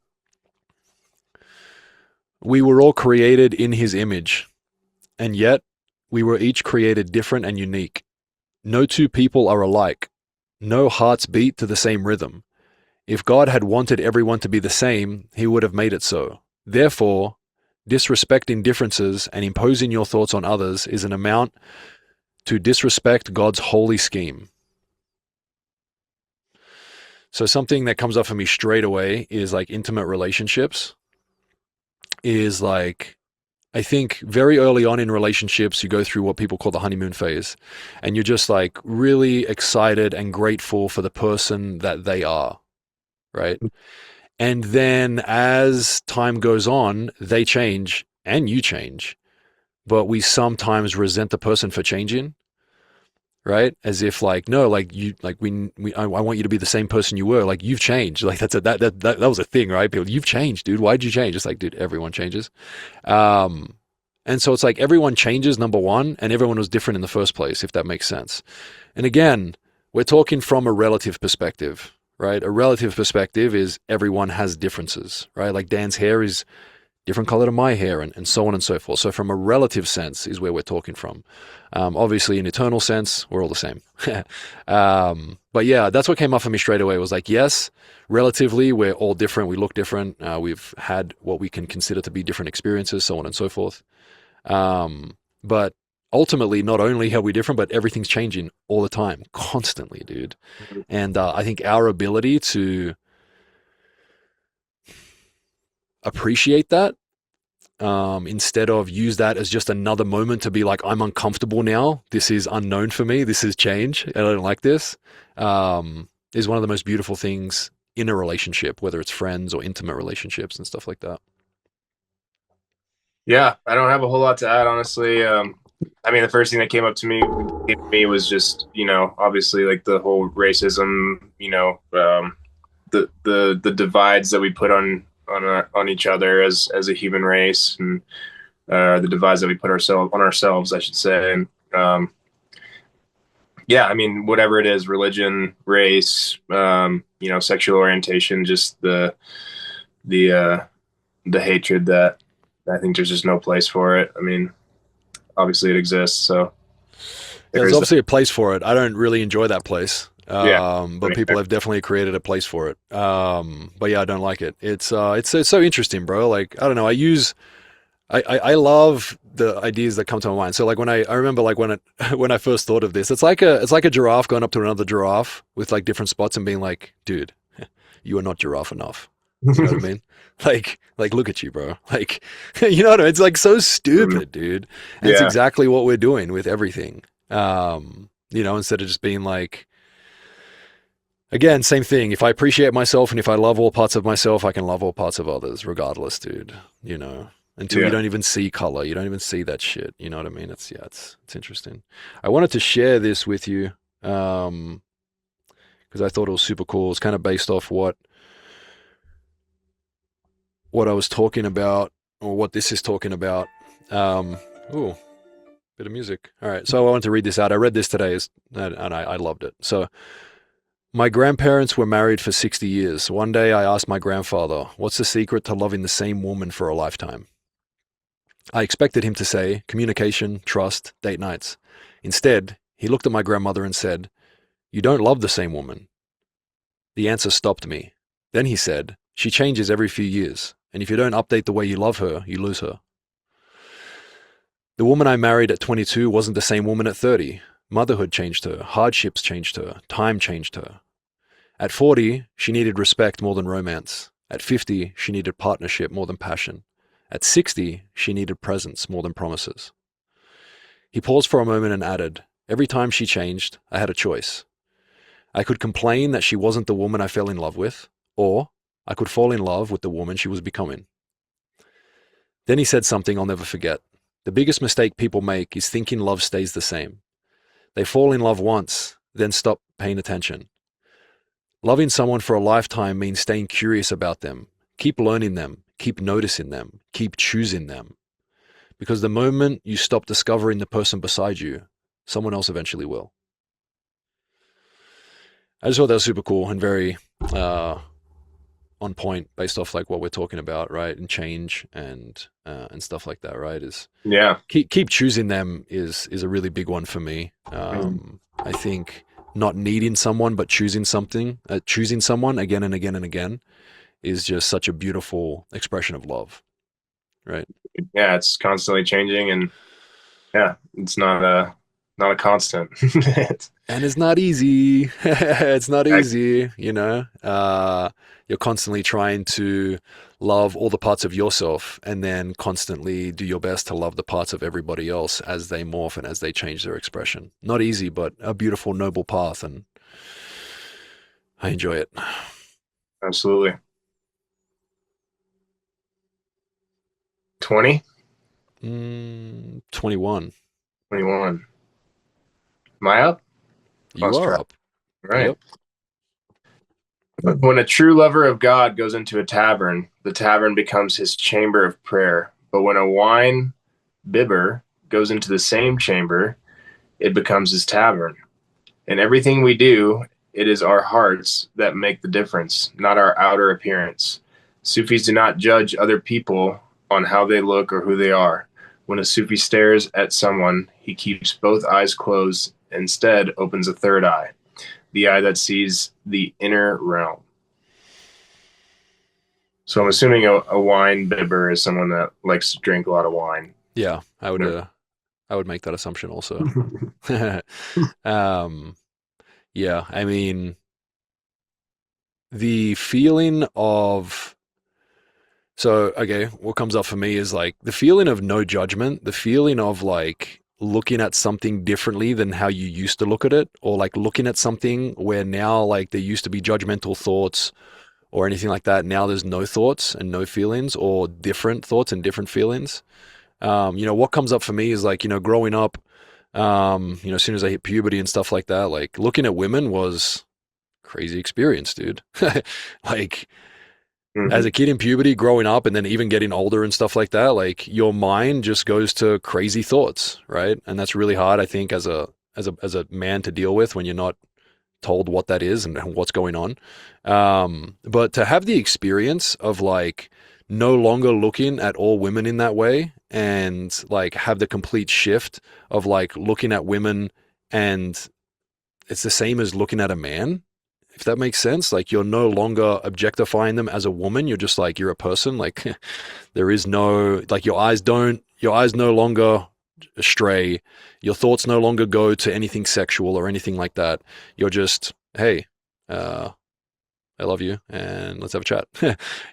We were all created in His image, and yet we were each created different and unique. No two people are alike. No hearts beat to the same rhythm. If God had wanted everyone to be the same, He would have made it so. Therefore, disrespecting differences and imposing your thoughts on others is an amount to disrespect God's holy scheme. So something that comes up for me straight away is like intimate relationships. Is like, I think very early on in relationships, you go through what people call the honeymoon phase, and you're just like really excited and grateful for the person that they are, right? And then as time goes on, they change and you change, but we sometimes resent the person for changing, right? As if like, no, like you, like I want you to be the same person you were. Like you've changed. Like that was a thing, right? People, you've changed, dude. Why'd you change? It's like, dude, everyone changes. Um, and so it's like everyone changes, number one, and everyone was different in the first place, if that makes sense. And again, we're talking from a relative perspective, right? A relative perspective is everyone has differences, right? Like Dan's hair is different color to my hair, and so on and so forth. So from a relative sense is where we're talking from. Obviously, in eternal sense, we're all the same. But yeah, that's what came up for me straight away. It was like, yes, relatively, we're all different. We look different. We've had what we can consider to be different experiences, so on and so forth. But ultimately, not only are we different, but everything's changing all the time, constantly, dude. And I think our ability to appreciate that, instead of use that as just another moment to be like, I'm uncomfortable now. This is unknown for me. This is change. And I don't like this. Is one of the most beautiful things in a relationship, whether it's friends or intimate relationships and stuff like that. Yeah, I don't have a whole lot to add, honestly. I mean, the first thing that came to me was just, obviously like the whole racism, the divides that we put on each other as a human race, and the divides that we put ourselves, I should say. And yeah, I mean, whatever it is, religion, race, sexual orientation, just the the hatred that I think there's just no place for it. I mean, obviously it exists, so Yeah, there there's is that. obviously a place for it. I don't really enjoy that place. Yeah. But people have definitely created a place for it. But yeah, I don't like it. It's so interesting, bro. Like, I don't know. I love the ideas that come to my mind. So like I remember like when I first thought of this, it's like a giraffe going up to another giraffe with like different spots and being like, dude, you are not giraffe enough. You know what I mean? Like look at you, bro. Like, you know what I mean? It's like so stupid, dude. And it's Yeah. exactly what we're doing with everything. Instead of just being like, again, same thing. If I appreciate myself and if I love all parts of myself, I can love all parts of others, regardless, dude. Until you Yeah. don't even see color, you don't even see that shit. You know what I mean? It's interesting. I wanted to share this with you because I thought it was super cool. It's kind of based off what I was talking about, or what this is talking about. Ooh, bit of music. All right, so I wanted to read this out. I read this today, and I loved it. So, my grandparents were married for 60 years. One day I asked my grandfather, what's the secret to loving the same woman for a lifetime? I expected him to say communication, trust, date nights. Instead, he looked at my grandmother and said, you don't love the same woman. The answer stopped me. Then he said, she changes every few years, and if you don't update the way you love her, you lose her. The woman I married at 22 wasn't the same woman at 30. Motherhood changed her, hardships changed her, time changed her. At 40, she needed respect more than romance. At 50, she needed partnership more than passion. At 60, she needed presence more than promises. He paused for a moment and added, every time she changed, I had a choice. I could complain that she wasn't the woman I fell in love with, or I could fall in love with the woman she was becoming. Then he said something I'll never forget. The biggest mistake people make is thinking love stays the same. They fall in love once, then stop paying attention. Loving someone for a lifetime means staying curious about them. Keep learning them, keep noticing them, keep choosing them. Because the moment you stop discovering the person beside you, someone else eventually will. I just thought that was super cool and very on point based off like what we're talking about, right? And change and stuff like that, right? Is Yeah. keep choosing them is a really big one for me. Mhm. I think not needing someone but choosing someone again and again and again is just such a beautiful expression of love, right? Yeah, it's constantly changing, and yeah, it's not a constant. It's, And it's not easy. It's not I, easy, you know. You're constantly trying to love all the parts of yourself and then constantly do your best to love the parts of everybody else as they morph and as they change their expression. Not easy, but a beautiful, noble path, and I enjoy it. Absolutely. 20, 21. 21. Am I up? You Lost are track. up. Right. Yep. When a true lover of God goes into a tavern, the tavern becomes his chamber of prayer. But when a wine bibber goes into the same chamber, it becomes his tavern. In everything we do, it is our hearts that make the difference, not our outer appearance. Sufis do not judge other people on how they look or who they are. When a Sufi stares at someone, he keeps both eyes closed, instead opens a third eye, the eye that sees the inner realm. So I'm assuming a wine bibber is someone that likes to drink a lot of wine. Yeah, I would. Yeah. I would make that assumption also. um, yeah, I mean, the feeling of so okay, what comes up for me is like the feeling of no judgment, the feeling of like looking at something differently than how you used to look at it, or like looking at something where now like there used to be judgmental thoughts or anything like that. Now there's no thoughts and no feelings, or different thoughts and different feelings. What comes up for me is like, growing up, as soon as I hit puberty and stuff like that, like looking at women was crazy experience, dude. Like as Mhm. a kid in puberty, growing up, and then even getting older and stuff like that, like your mind just goes to crazy thoughts, right? And that's really hard, I think, as a man to deal with when you're not told what that is and what's going on. But to have the experience of like no longer looking at all women in that way and like have the complete shift of like looking at women and it's the same as looking at a man, if that makes sense. Like you're no longer objectifying them as a woman. You're just like, you're a person. Like there is no, like your eyes no longer stray. Your thoughts no longer go to anything sexual or anything like that. You're just, hey, uh, I love you and let's have a chat.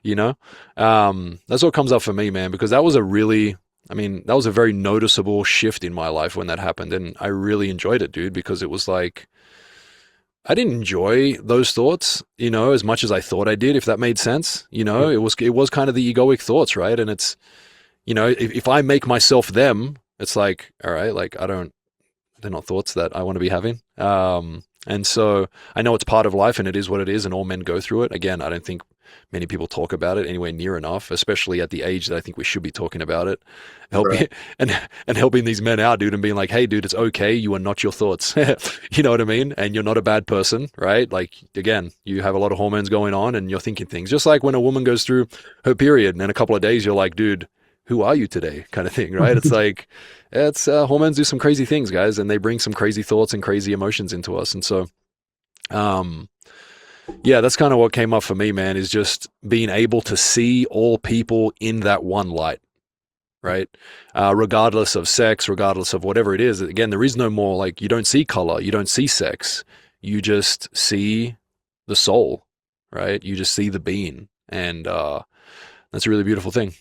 you know? That's what comes up for me, man, because that was that was a very noticeable shift in my life when that happened. And I really enjoyed it, dude, because it was like, I didn't enjoy those thoughts, as much as I thought I did, if that made sense. It was kind of the egoic thoughts, right? And it's, if I make myself them, it's like, all right, like they're not thoughts that I want to be having. And so I know it's part of life and it is what it is and all men go through it. Again, I don't think many people talk about it anywhere near enough, especially at the age that I think we should be talking about it. Right. Helping and helping these men out, dude, and being like, hey, dude, it's okay. You are not your thoughts. You know what I mean? And you're not a bad person, right? Like, again, you have a lot of hormones going on and you're thinking things. Just like when a woman goes through her period and in a couple of days, you're like, dude, who are you today? Kind of thing, right? It's like, it's hormones do some crazy things, guys, and they bring some crazy thoughts and crazy emotions into us. And so, um, yeah, that's kind of what came up for me, man, is just being able to see all people in that one light, right? Regardless of sex, regardless of whatever it is. Again, there is no more like you don't see color, you don't see sex, you just see the soul, right? You just see the being, and that's a really beautiful thing.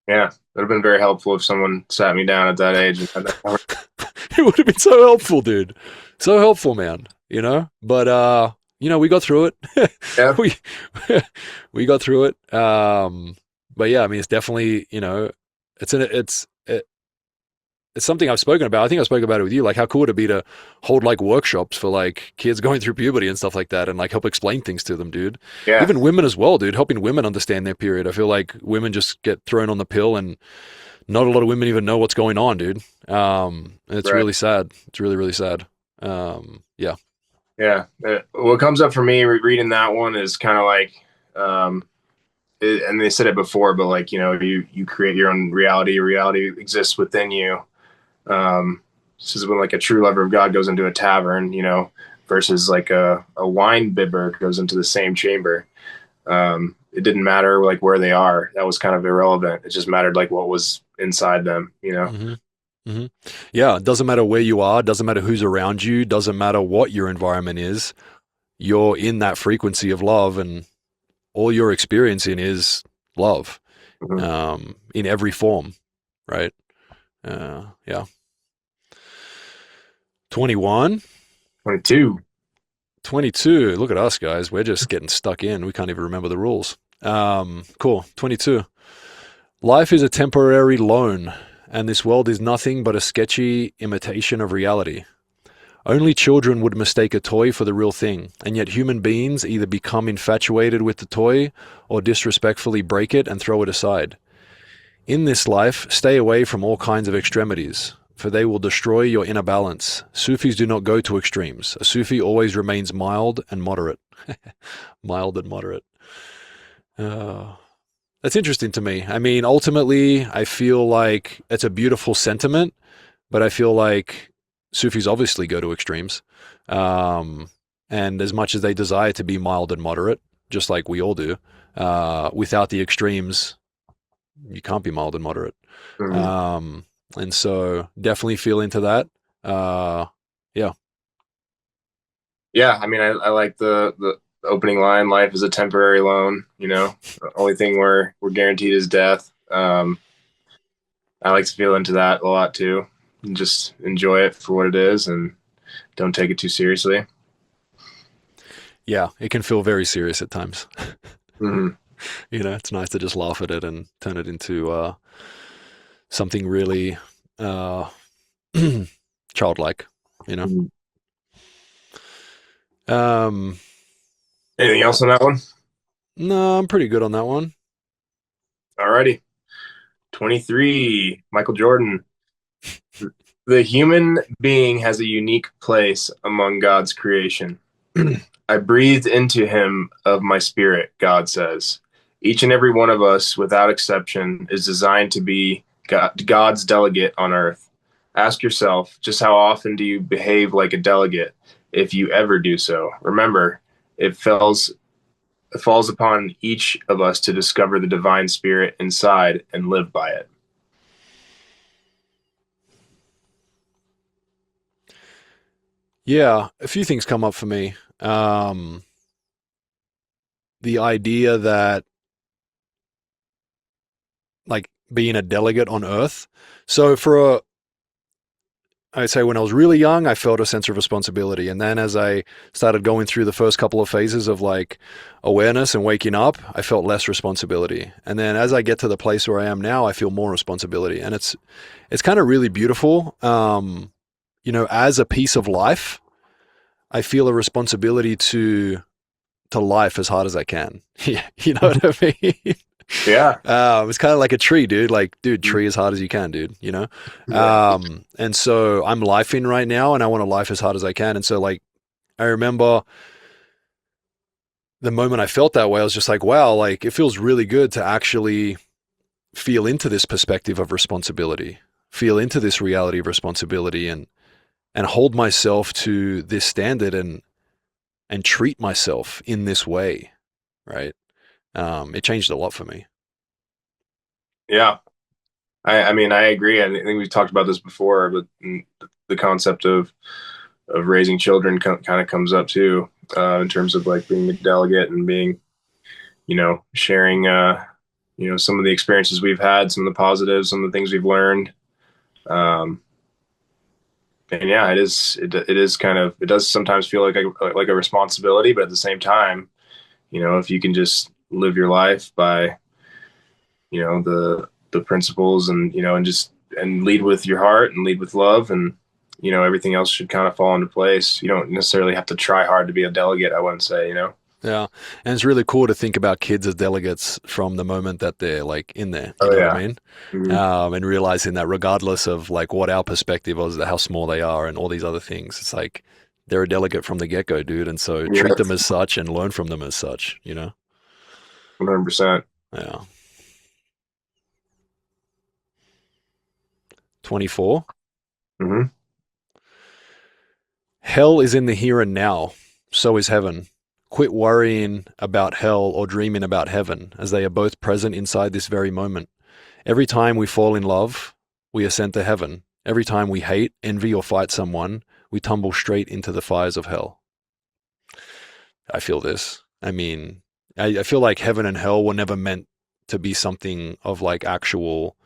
Yeah, it would have been very helpful if someone sat me down at that age and had that conversation. It would have been so helpful, dude. So helpful, man. But we got through it. Yeah, we we got through it. But yeah, I mean, it's definitely it's it's something I've spoken about. I think I spoke about it with you. Like, how cool would it be to hold like workshops for like kids going through puberty and stuff like that, and like help explain things to them, dude. Yeah, Even women as well, dude. Helping women understand their period. I feel like women just get thrown on the pill, and not a lot of women even know what's going on, dude. And it's right. really sad. It's really, really sad. Yeah. Yeah. What comes up for me reading that one is kind of like, um, and they said it before, but like, you create your own reality. Reality exists within you. This is when like a true lover of God goes into a tavern, versus like a wine bibber goes into the same chamber. It didn't matter like where they are. That was kind of irrelevant. It just mattered like what was inside them. hmm hmm Yeah. It doesn't matter where you are. Doesn't matter who's around you. Doesn't matter what your environment is. You're in that frequency of love, and all you're experiencing is love, Mhm. in every form, right? Yeah. 21, 22. 22. Look at us, guys. We're just getting stuck in. We can't even remember the rules. Cool. 22. Life is a temporary loan, and this world is nothing but a sketchy imitation of reality. Only children would mistake a toy for the real thing, and yet human beings either become infatuated with the toy or disrespectfully break it and throw it aside. In this life, stay away from all kinds of extremities, for they will destroy your inner balance. Sufis do not go to extremes. A Sufi always remains mild and moderate. Mild and moderate. Uh, that's interesting to me. I mean, ultimately, I feel like it's a beautiful sentiment, but I feel like Sufis obviously go to extremes. Um, and as much as they desire to be mild and moderate, just like we all do, without the extremes, you can't be mild and moderate. Mhm. Um, and so definitely feel into that. Uh, yeah. Yeah, I mean, I like the opening line. Life is a temporary loan. The only thing we're guaranteed is death. I like to feel into that a lot too, and just enjoy it for what it is, and don't take it too seriously. Yeah. It can feel very serious at times. Hmm. It's nice to just laugh at it and turn it into, something really, uh, childlike, you know? Um, Anything else on that one? no, I'm pretty good on that one. Alrighty, 23. Michael Jordan. The human being has a unique place among God's creation. I breathed into him of my spirit, God says. Each and every one of us, without exception, is designed to be God's delegate on earth. Ask yourself, just how often do you behave like a delegate, if you ever do so? Remember, it falls upon each of us to discover the divine spirit inside and live by it. Yeah. A few things come up for me. Um, the idea that like being a delegate on Earth. So I'd say when I was really young, I felt a sense of responsibility. And then as I started going through the first couple of phases of like awareness and waking up, I felt less responsibility. And then as I get to the place where I am now, I feel more responsibility. And it's kind of really beautiful. As a piece of life, I feel a responsibility to life as hard as I can. Yeah, you know what I mean? Yeah. It's kind of like a tree, dude. Like, dude, tree as hard as you can, dude. Yeah. And so I'm lifing right now, and I want to life as hard as I can. And so, like, I remember the moment I felt that way, I was just like, wow, like, it feels really good to actually feel into this perspective of responsibility, feel into this reality of responsibility, and hold myself to this standard and treat myself in this way, right? It changed a lot for me. Yeah. I mean, I agree. I think we've talked about this before, but the concept of raising children kind of comes up too, in terms of like being a delegate and being, sharing, some of the experiences we've had, some of the positives, some of the things we've learned. Um, and yeah, it is kind of, it does sometimes feel like a responsibility, but at the same time, if you can just live your life by, the principles and, and just and lead with your heart and lead with love, and everything else should kind of fall into place. You don't necessarily have to try hard to be a delegate, I wouldn't say. Yeah. And it's really cool to think about kids as delegates from the moment that they're like in there. You Oh know what I yeah. mean? Hmm. And realizing that regardless of like what our perspective is, how small they are and all these other things, it's like they're a delegate from the get-go, dude. And so treat them Yes, as such and learn from them as such. 100%. Yeah. 24. Hmm. Hell is in the here and now. So is heaven. Quit worrying about hell or dreaming about heaven, as they are both present inside this very moment. Every time we fall in love, we ascend to heaven. Every time we hate, envy, or fight someone, we tumble straight into the fires of hell. I feel this. I mean, I feel like heaven and hell were never meant to be something of like actual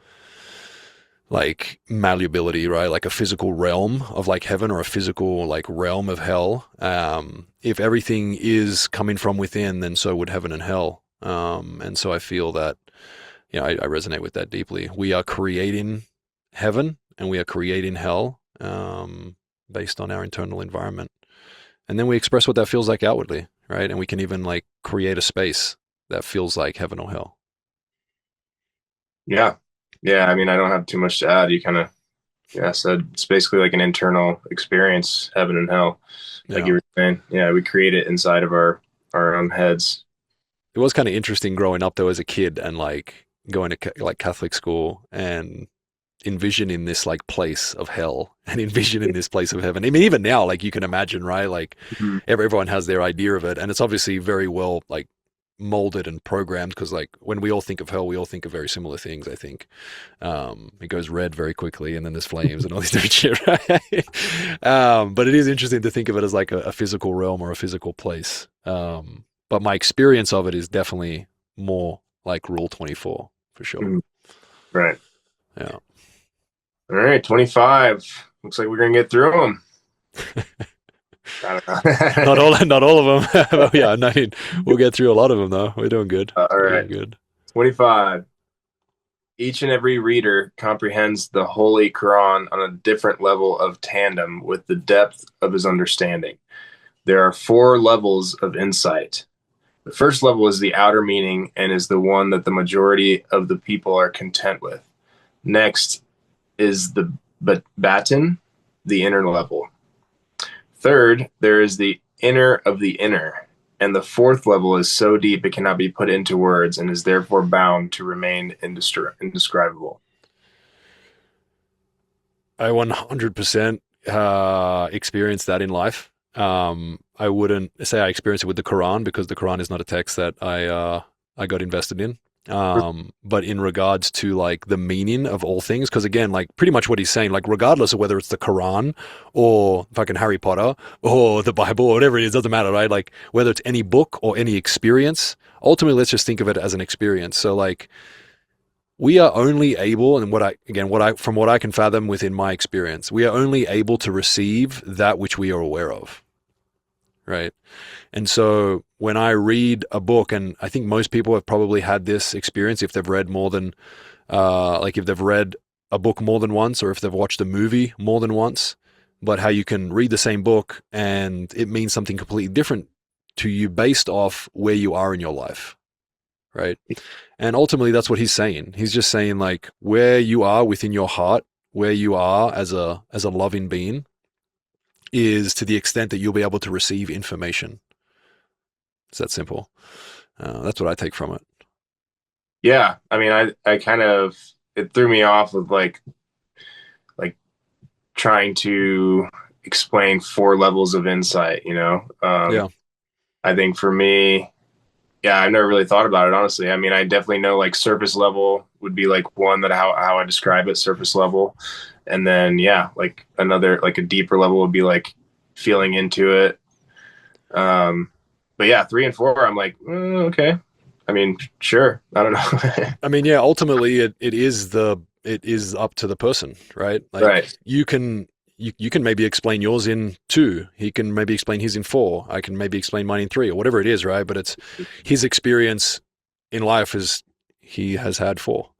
like malleability, right? Like a physical realm of like heaven or a physical like realm of hell. If everything is coming from within, then so would heaven and hell. And so I feel that, I resonate with that deeply. We are creating heaven and we are creating hell based on our internal environment. And then we express what that feels like outwardly, right? And we can even like create a space that feels like heaven or hell. Yeah. Yeah. I mean, I don't have too much to add. You kind of, yeah, said it's basically like an internal experience, heaven and hell, like Yeah. you were saying. Yeah, we create it inside of our own heads. It was kind of interesting growing up though as a kid and like going to like Catholic school and envisioning this like place of hell and envisioning this place of heaven. I mean, even now, like you can imagine, right? Like Mhm. everyone has their idea of it, and it's obviously very well like molded and programmed because like when we all think of hell, we all think of very similar things. I think it goes red very quickly, and then there's flames and all these different shit, right? But it is interesting to think of it as like a physical realm or a physical place. But my experience of it is definitely more like Rule 24 for sure. Mhm. Right. Yeah. All right, 25. Looks like we're gonna get through them. I Not don't know. all, not all of them. But yeah, no, we'll get through a lot of them though. We're doing good. All We're right, doing good. 25. Each and every reader comprehends the Holy Quran on a different level of tandem with the depth of his understanding. There are four levels of insight. The first level is the outer meaning and is the one that the majority of the people are content with. Next is the batin, the inner level. Third, there is the inner of the inner. And the fourth level is so deep it cannot be put into words and is therefore bound to remain indescribable. I 100% experienced that in life. I wouldn't say I experienced it with the Quran because the Quran is not a text that I got invested in. But in regards to like the meaning of all things, because again, like pretty much what he's saying, like regardless of whether it's the Quran or fucking Harry Potter or the Bible or whatever it is, doesn't matter, right? Like whether it's any book or any experience, ultimately let's just think of it as an experience. So like we are only able, and from what I can fathom within my experience, we are only able to receive that which we are aware of, right? And so when I read a book, and I think most people have probably had this experience if they've read more than, like if they've read a book more than once, or if they've watched a movie more than once, but how you can read the same book and it means something completely different to you based off where you are in your life, right? And ultimately, that's what he's saying. He's just saying like where you are within your heart, where you are as a loving being, is to the extent that you'll be able to receive information. It's that simple. That's what I take from it. Yeah, I mean, I kind of it threw me off with like trying to explain four levels of insight. Yeah, I think for me, yeah, I've never really thought about it, honestly. I mean, I definitely know like surface level would be like one that how I describe it, surface level. And then yeah, like another like a deeper level would be like feeling into it. Um, but yeah, three and four, I'm like, okay. I mean, sure. I don't know. I mean, yeah. Ultimately, it is up to the person, right? Like Right. you can maybe explain yours in two. He can maybe explain his in four. I can maybe explain mine in three, or whatever it is, right? But it's his experience in life is he has had four.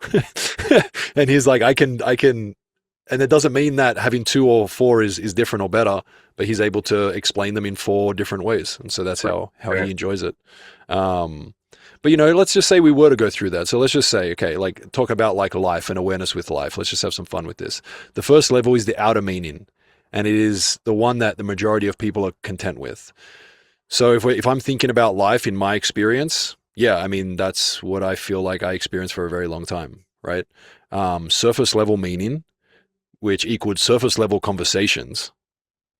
And he's like, I can, and it doesn't mean that having two or four is different or better, but he's able to explain them in four different ways. And so that's how he Right. enjoys it. Um, but let's just say we were to go through that. So let's just say, okay, like talk about like life and awareness with life. Let's just have some fun with this. The first level is the outer meaning, and it is the one that the majority of people are content with. So if I'm thinking about life in my experience, yeah, I mean that's what I feel like I experienced for a very long time, right? Surface level meaning, which equaled surface level conversations,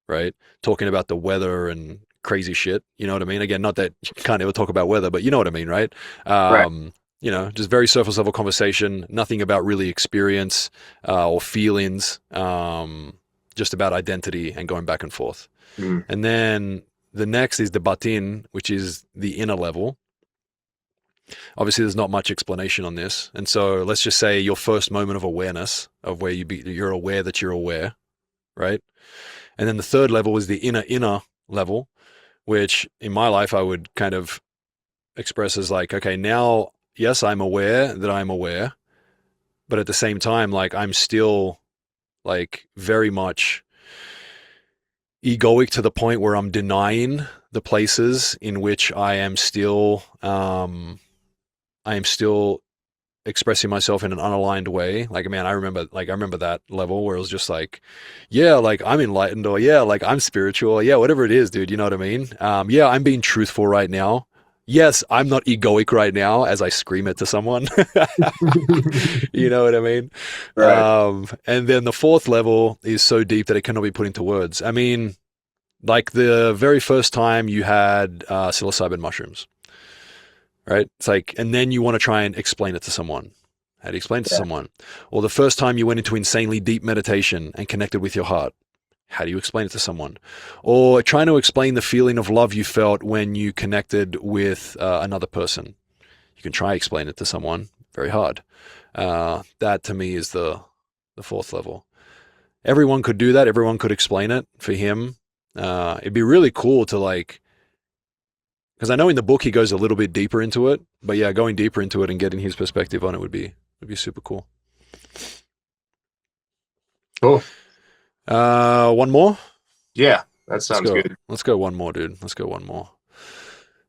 right? Talking about the weather and crazy shit. You know what I mean? Again, not that you can't ever talk about weather, but you know what I mean, right? Right. Just very surface level conversation, nothing about really experience or feelings, just about identity and going back and forth. Mm. And then the next is the batin, which is the inner level. Obviously, there's not much explanation on this. And so let's just say your first moment of awareness of where you're aware that you're aware, right? And then the third level is the inner level, which in my life I would kind of express as like, okay, now, yes, I'm aware that I'm aware, but at the same time, like I'm still like very much egoic to the point where I'm denying the places in which I am still expressing myself in an unaligned way. Like, man, I remember that level where it was just like, yeah, like I'm enlightened, or yeah, like I'm spiritual, or yeah, whatever it is, dude. You know what I mean? Yeah, I'm being truthful right now. Yes, I'm not egoic right now as I scream it to someone. You know what I mean? Right. And then the fourth level is so deep that it cannot be put into words. I mean, like the very first time you had psilocybin mushrooms, right? It's like, and then you want to try and explain it to someone. How do you explain it to Yeah. someone? Or the first time you went into insanely deep meditation and connected with your heart. How do you explain it to someone? Or trying to explain the feeling of love you felt when you connected with another person. You can try explain it to someone. Very hard. That to me is the fourth level. Everyone could do that. Everyone could explain it for him. It'd be really cool to like, because I know in the book he goes a little bit deeper into it, but yeah, going deeper into it and getting his perspective on it would be super cool. Cool. One more. Yeah, that Let's sounds go. good. Let's go one more, dude. Let's go one more.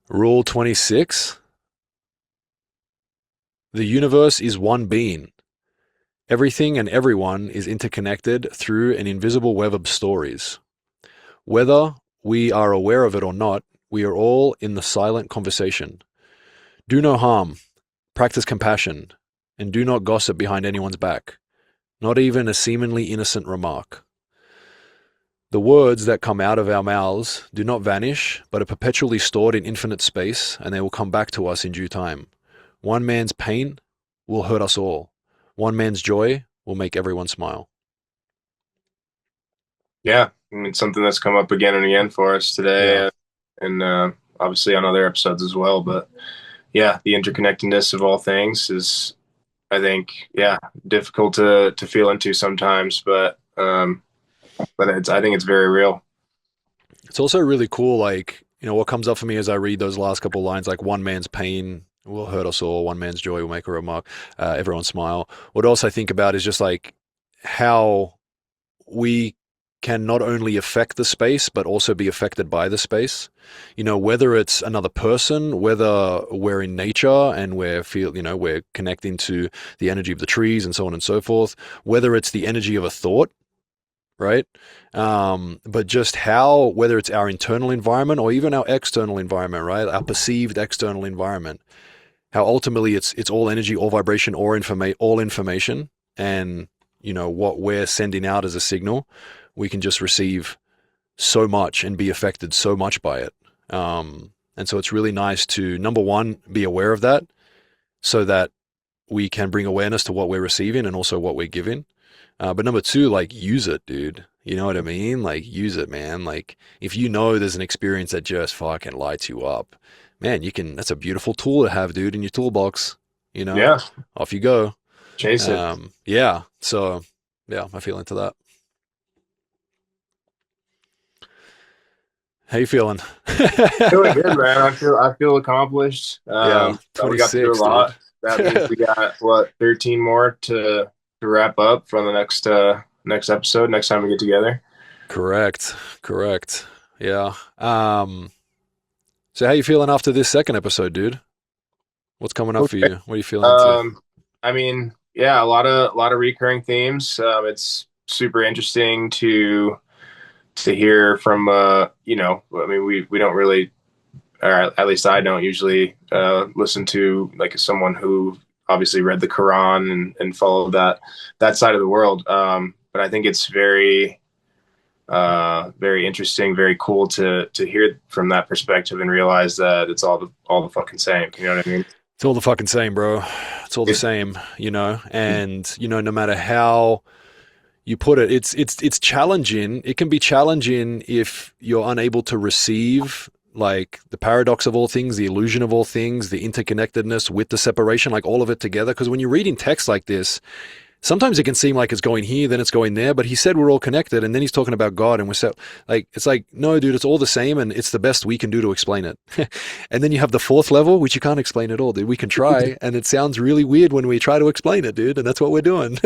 Rule 26. The universe is one being. Everything and everyone is interconnected through an invisible web of stories. Whether we are aware of it or not, we are all in the silent conversation. Do no harm, practice compassion, and do not gossip behind anyone's back, not even a seemingly innocent remark. The words that come out of our mouths do not vanish, but are perpetually stored in infinite space, and they will come back to us in due time. One man's pain will hurt us all. One man's joy will make everyone smile. Yeah, I mean, something that's come up again and again for us Yeah. today, and obviously on other episodes as well. But yeah, the interconnectedness of all things is, I think, yeah, difficult to feel into sometimes, but I think it's very real. It's also really cool, like, what comes up for me as I read those last couple lines, like, one man's pain will hurt us all, one man's joy will make a remark, everyone smile. What else I think about is just like how we can not only affect the space, but also be affected by the space. Whether it's another person, whether we're in nature and we're connecting to the energy of the trees and so on and so forth, whether it's the energy of a thought, right? But just how, whether it's our internal environment or even our external environment, right? Our perceived external environment, how ultimately it's all energy, all vibration, all information, and what we're sending out as a signal, we can just receive so much and be affected so much by it. And so it's really nice to, number one, be aware of that so that we can bring awareness to what we're receiving and also what we're giving. But number two, like use it, dude. You know what I mean? Like use it, man. Like if there's an experience that just fucking lights you up, man, that's a beautiful tool to have, dude, in your toolbox. You know, Yeah, off you go. chase it. Yeah. So yeah, I feel into that. How you feeling? Feeling good, man. I feel accomplished. Yeah, We got through a 26, dude. lot. that means we got what 13 more to wrap up from the next episode. Next time we get together. Correct. Correct. Yeah. So how you feeling after this second episode, dude? What's coming up for Okay. you? What are you feeling into? Um, I mean, yeah, a lot of recurring themes. It's super interesting to hear from I mean, we don't really, or at least I don't usually listen to like someone who obviously read the Quran and followed that side of the world. But I think it's very interesting, very cool to hear from that perspective and realize that it's all the fucking same. You know what I mean? It's all the fucking same, bro. It's all the It, same, and no matter how you put it, it's challenging. It can be challenging if you're unable to receive like the paradox of all things, the illusion of all things, the interconnectedness with the separation, like all of it together. Because when you're reading text like this, sometimes it can seem like it's going here, then it's going there, but he said we're all connected, and then he's talking about God, and we're so like, it's like, no, dude, it's all the same, and it's the best we can do to explain it. And then you have the fourth level, which you can't explain at all, dude. We can try, and it sounds really weird when we try to explain it, dude, and that's what we're doing.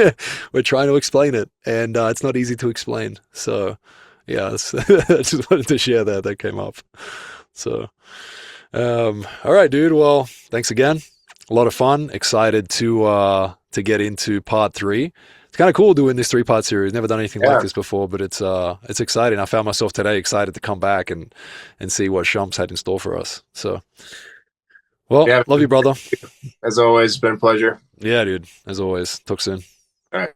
We're trying to explain it, and it's not easy to explain. So, yeah, I just wanted to share that. That came up. So, all right, dude. Well, thanks again. A lot of fun. Excited to get into part three. It's kind of cool doing this 3 part series. Never done anything like yeah, this before, but it's exciting. I found myself today excited to come back and see what Shams had in store for us. So, well, yeah. love you, brother. As always, it's been a pleasure. Yeah, dude. As always. Talk soon. All right.